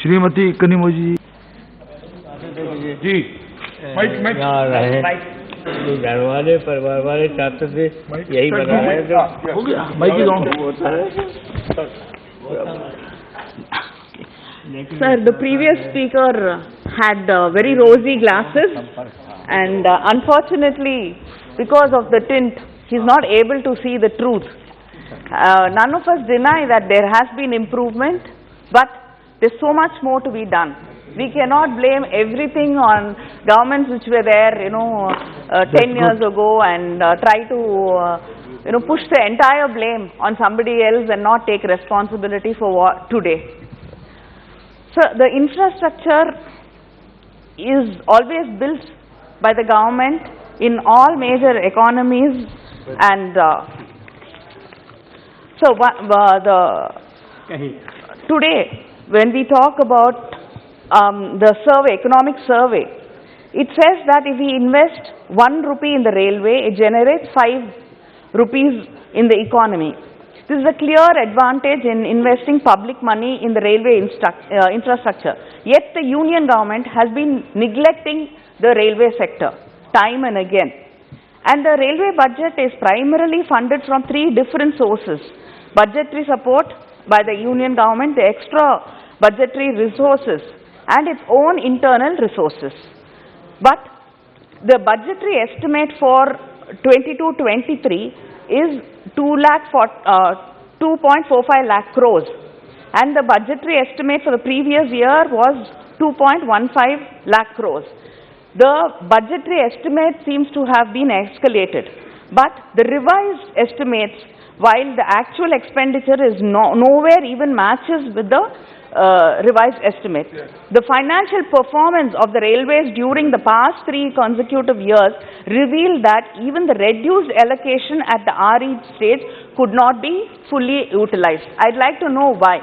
श्रीमती कनिमोजी जी यहाँ रहे घर वाले परिवार वाले छात्र से यही बता रहे हैं हो गया mic Sir, the previous speaker had very rosy glasses, and unfortunately, because of the tint, he's not able to see the truth. None of us deny that there has been improvement, but there's so much more to be done. We cannot blame everything on governments which were there, 10 years ago, and try to, push the entire blame on somebody else and not take responsibility for what today. So the infrastructure is always built by the government in all major economies, and today when we talk about the survey, economic survey, it says that if we invest 1 rupee in the railway, it generates 5 rupees in the economy. This is a clear advantage in investing public money in the railway infrastructure. Yet the union government has been neglecting the railway sector time and again. And the railway budget is primarily funded from 3 different sources: budgetary support by the union government, the extra budgetary resources, and its own internal resources. But the budgetary estimate for 22-23 is 2.45 lakh crores, and the budgetary estimate for the previous year was 2.15 lakh crores. The budgetary estimate seems to have been escalated, but the revised estimates, while the actual expenditure is nowhere even matches with the revised estimate. The financial performance of the railways during the past 3 consecutive years revealed that even the reduced allocation at the RE stage could not be fully utilized. I'd like to know why.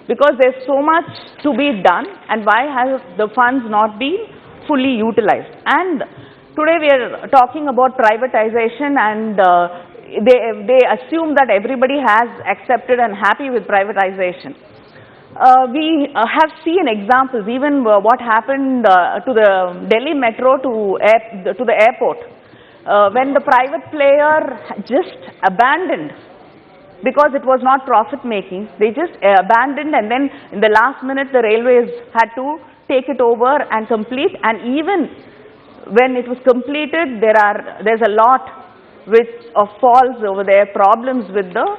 Because there's so much to be done, and why has the funds not been fully utilized? And today we are talking about privatization, and they assume that everybody has accepted and happy with privatization. We have seen examples, even what happened to the Delhi metro to the airport, when the private player just abandoned because it was not profit making. They just abandoned, and then in the last minute the railways had to take it over and complete, and even when it was completed, there's a lot of falls over there, problems with the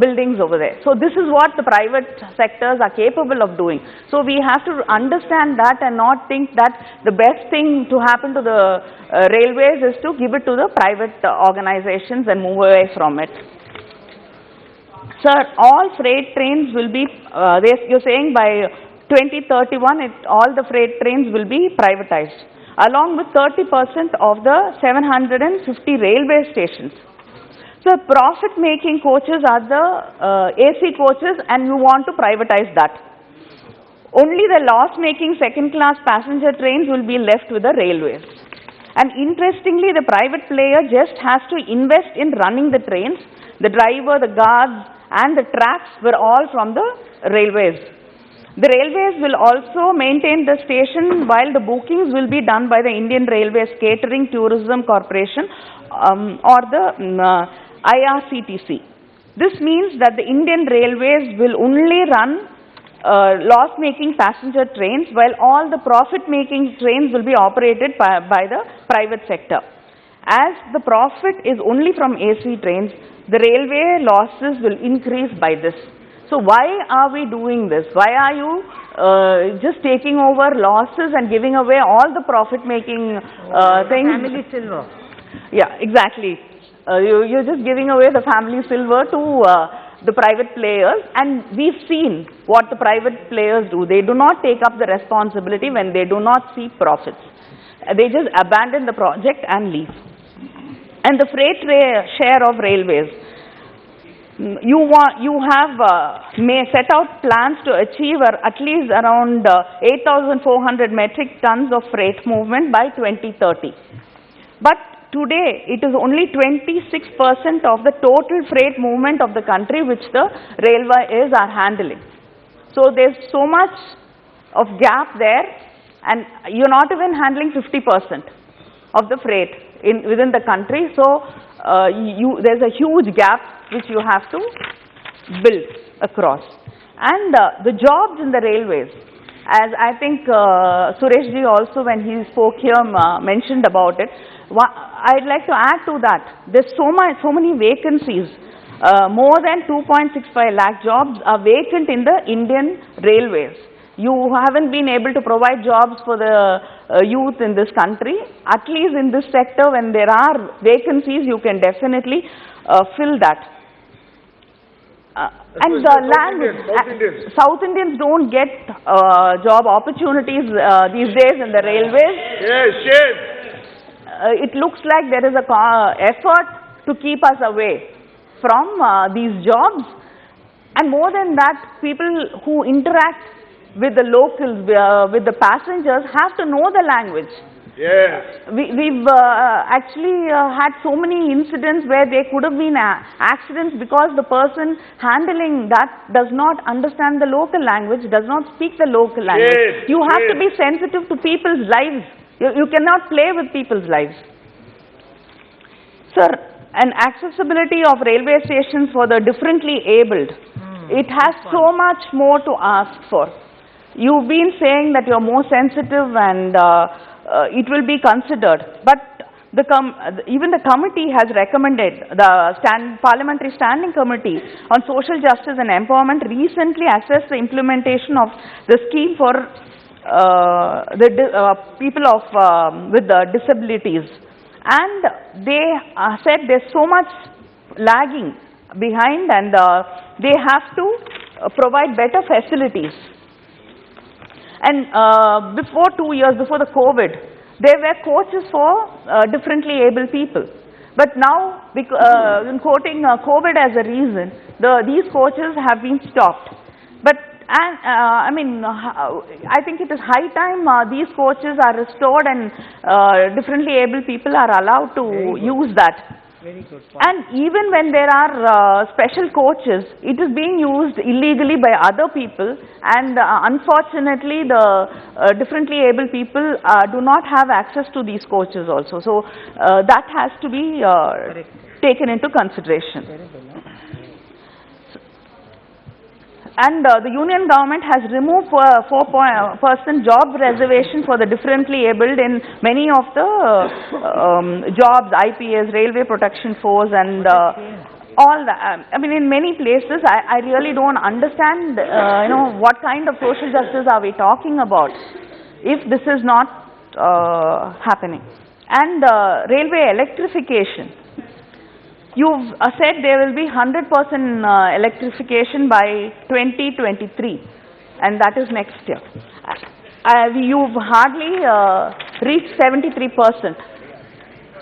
buildings over there. So this is what the private sectors are capable of doing. So we have to understand that and not think that the best thing to happen to the railways is to give it to the private organizations and move away from it. Sir, all freight trains will be, you're saying by 2031, all the freight trains will be privatized, along with 30% of the 750 railway stations. So profit-making coaches are the AC coaches, and you want to privatize that. Only the loss-making second-class passenger trains will be left with the railways. And interestingly, the private player just has to invest in running the trains. The driver, the guards, and the tracks were all from the railways. The railways will also maintain the station, while the bookings will be done by the Indian Railways Catering Tourism Corporation or the IRCTC. This means that the Indian Railways will only run loss-making passenger trains, while all the profit-making trains will be operated by the private sector. As the profit is only from AC trains, the railway losses will increase by this. So why are we doing this? Why are you just taking over losses and giving away all the profit-making things? Family silver. Yeah, exactly. You're just giving away the family silver to the private players, and we've seen what the private players do. They do not take up the responsibility when they do not see profits. They just abandon the project and leave. And the freight share of railways, you have may set out plans to achieve at least around 8,400 metric tons of freight movement by 2030. But today, it is only 26% of the total freight movement of the country which the railways are handling. So there's so much of gap there, and you're not even handling 50% of the freight within the country. So there's a huge gap which you have to build across. And the jobs in the railways, as I think Suresh ji also when he spoke here mentioned about it, I'd like to add to that. There's so many vacancies. More than 2.65 lakh jobs are vacant in the Indian railways. You haven't been able to provide jobs for the youth in this country. At least in this sector, when there are vacancies, you can definitely fill that. And the language, South Indians don't get job opportunities these days in the railways. Yes, yes. It looks like there is a effort to keep us away from these jobs. And more than that, people who interact with the locals, with the passengers, have to know the language. Yes. We've actually had so many incidents where there could have been accidents because the person handling that does not understand the local language, does not speak the local language. Yes, you have to be sensitive to people's lives. You cannot play with people's lives. Sir, an accessibility of railway stations for the differently abled, it has so much more to ask for. You've been saying that you're more sensitive and it will be considered, but even the committee has recommended, the Parliamentary Standing Committee on Social Justice and Empowerment recently assessed the implementation of the scheme for the people with disabilities, and they said there's so much lagging behind, and they have to provide better facilities. And before 2 years, before the COVID, there were coaches for differently able people. But now, in quoting COVID as a reason, these coaches have been stopped. But I mean, I think it is high time these coaches are restored and differently able people are allowed to use that. Very good point. And even when there are special coaches, it is being used illegally by other people, and unfortunately the differently able people do not have access to these coaches also. So that has to be taken into consideration. And the union government has removed 4% job reservation for the differently abled in many of the jobs, IPS, Railway Protection Force, and all that. I mean, in many places, I really don't understand, you know, what kind of social justice are we talking about if this is not happening. And railway electrification. You've said there will be 100% electrification by 2023, and that is next year. You've hardly reached 73%.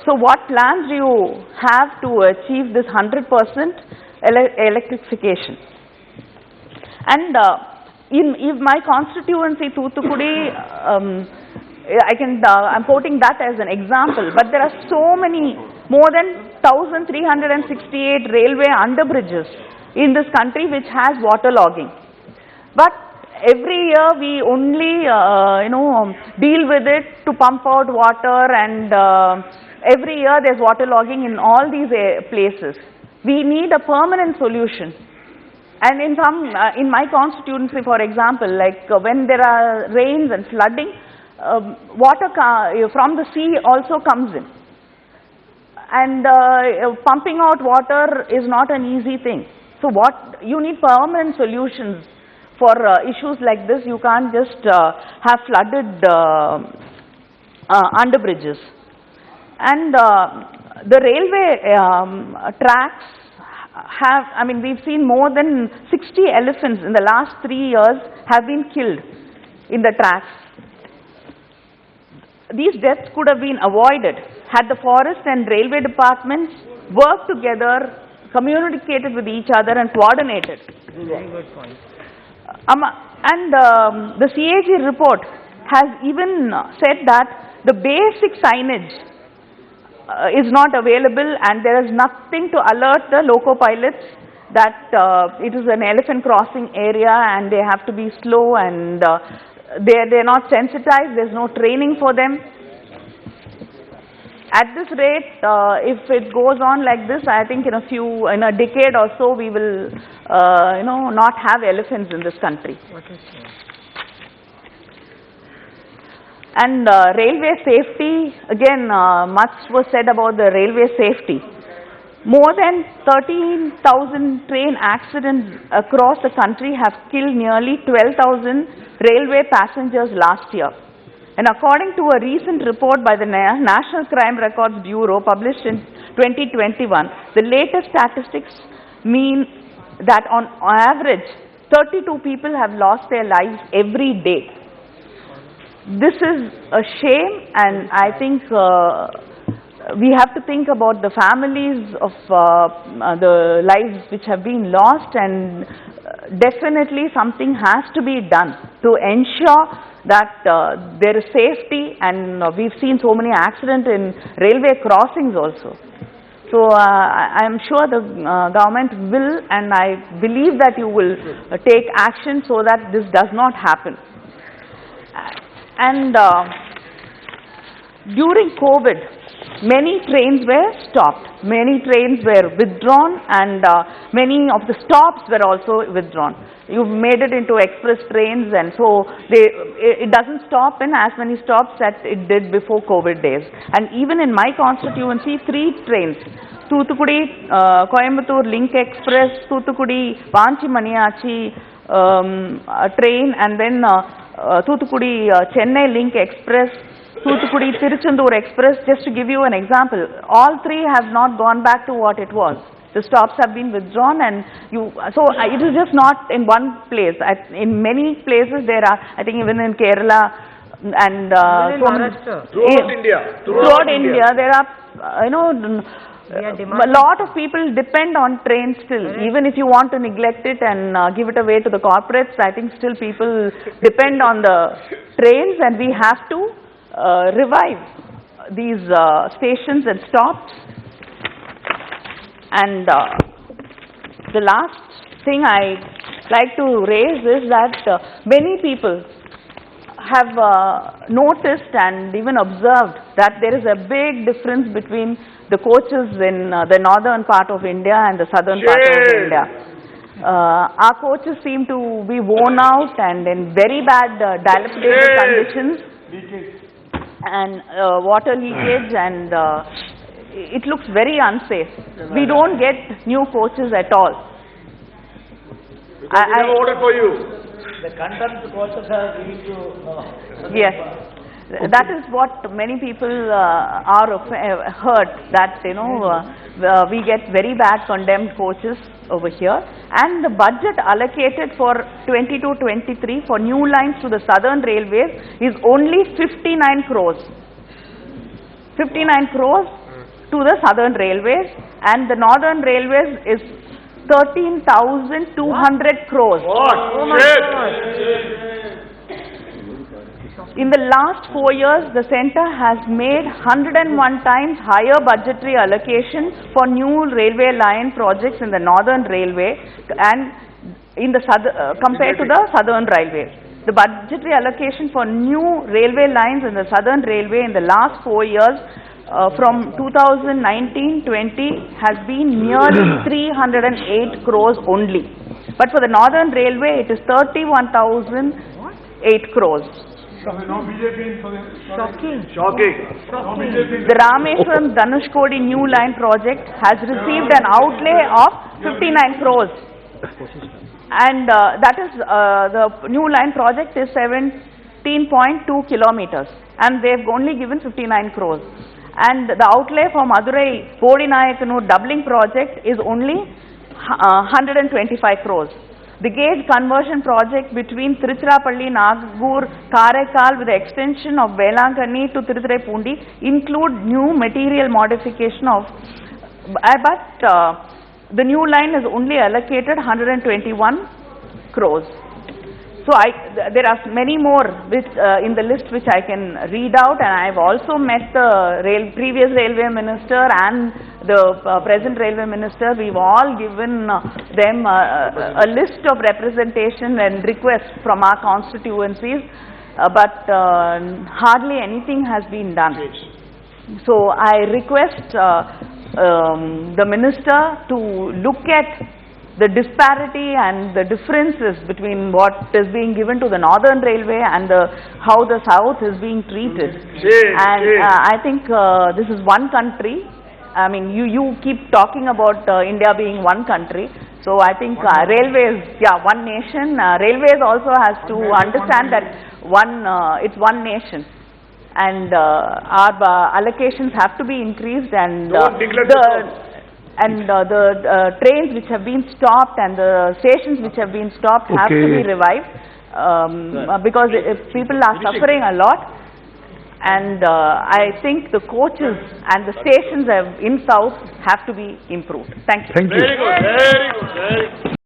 So what plans do you have to achieve this 100% electrification? And in my constituency, Thoothukudi, I'm quoting that as an example, but there are so many, more than 1,368 railway underbridges in this country which has waterlogging. But every year we only, deal with it to pump out water, and every year there's waterlogging in all these places. We need a permanent solution. And in my constituency, for example, like when there are rains and flooding, water from the sea also comes in. And pumping out water is not an easy thing. So you need permanent solutions for issues like this. You can't just have flooded underbridges. And the railway tracks we've seen more than 60 elephants in the last 3 years have been killed in the tracks. These deaths could have been avoided had the forest and railway departments worked together, communicated with each other, and coordinated. Very good point. The CAG report has even said that the basic signage is not available, and there is nothing to alert the loco pilots that it is an elephant crossing area and they have to be slow, and they're not sensitized, there's no training for them. At this rate, if it goes on like this, I think in a decade or so, we will, not have elephants in this country. And railway safety, again, much was said about the railway safety. More than 13,000 train accidents across the country have killed nearly 12,000 railway passengers last year. And according to a recent report by the National Crime Records Bureau published in 2021, the latest statistics mean that on average, 32 people have lost their lives every day. This is a shame, and I think we have to think about the families of the lives which have been lost, and definitely something has to be done to ensure that there is safety, and we've seen so many accidents in railway crossings also. So I am sure the government will, and I believe that you will take action so that this does not happen. And during COVID, many trains were stopped, many trains were withdrawn, and many of the stops were also withdrawn. You've made it into express trains, and so it doesn't stop in as many stops that it did before COVID days. And even in my constituency, 3 trains, Thoothukudi, Coimbatore Link Express, Thoothukudi, Vanchi Maniachi train, and then Thoothukudi Chennai Link Express, Thoothukudi Tiruchendur Express, just to give you an example. All 3 have not gone back to what it was. The stops have been withdrawn, and so it is just not in one place. In many places there are, I think even in Kerala and throughout India, there are, a lot of people depend on trains still. Even if you want to neglect it and give it away to the corporates, I think still people depend on the trains, and we have to revive these stations and stops. And the last thing I like to raise is that many people have noticed and even observed that there is a big difference between the coaches in the northern part of India and the southern part of India. Our coaches seem to be worn out and in very bad dilapidated conditions, and water leakage, and it looks very unsafe. We don't get new coaches at all. I ordered for you. The contempt coaches are giving to Yes, that is what many people are hurt, that we get very bad condemned coaches over here. And the budget allocated for 22-23 for new lines to the southern railways is only 59 crores. 59 crores to the southern railways, and the northern railways is 13,200 crores. What? Oh my God. In the last 4 years, the centre has made 101 times higher budgetary allocation for new railway line projects in the northern railway and in the compared to the southern railway. The budgetary allocation for new railway lines in the southern railway in the last 4 years from 2019-20 has been nearly 308 crores only. But for the northern railway, it is 31,008 crores. Shocking. The Rameshwaram Dhanushkodi new line project has received an outlay of 59 crores. And that is, the new line project is 17.2 kilometers. And they've only given 59 crores. And the outlay for Madurai Bodinayakanur doubling project is only 125 crores. The gauge conversion project between Tiruchirappalli, Nagpur, Karaikal with the extension of Velankanni to Tiruthirai include new material modification of, but the new line is only allocated 121 crores. So there are many more which, in the list which I can read out, and I have also met the previous railway minister and the present railway minister, we've all given them a list of representation and requests from our constituencies, but hardly anything has been done. So I request the minister to look at the disparity and the differences between what is being given to the Northern Railway and how the South is being treated. I think this is one country. I mean, you keep talking about India being one country. So I think railways, one nation. Railways also has to understand that it's one nation. And our allocations have to be increased, and the trains which have been stopped and the stations which have been stopped have to be revived, because people are suffering a lot, and I think the coaches and the stations in South have to be improved. Thank you. Thank you. Very good, very good, very good.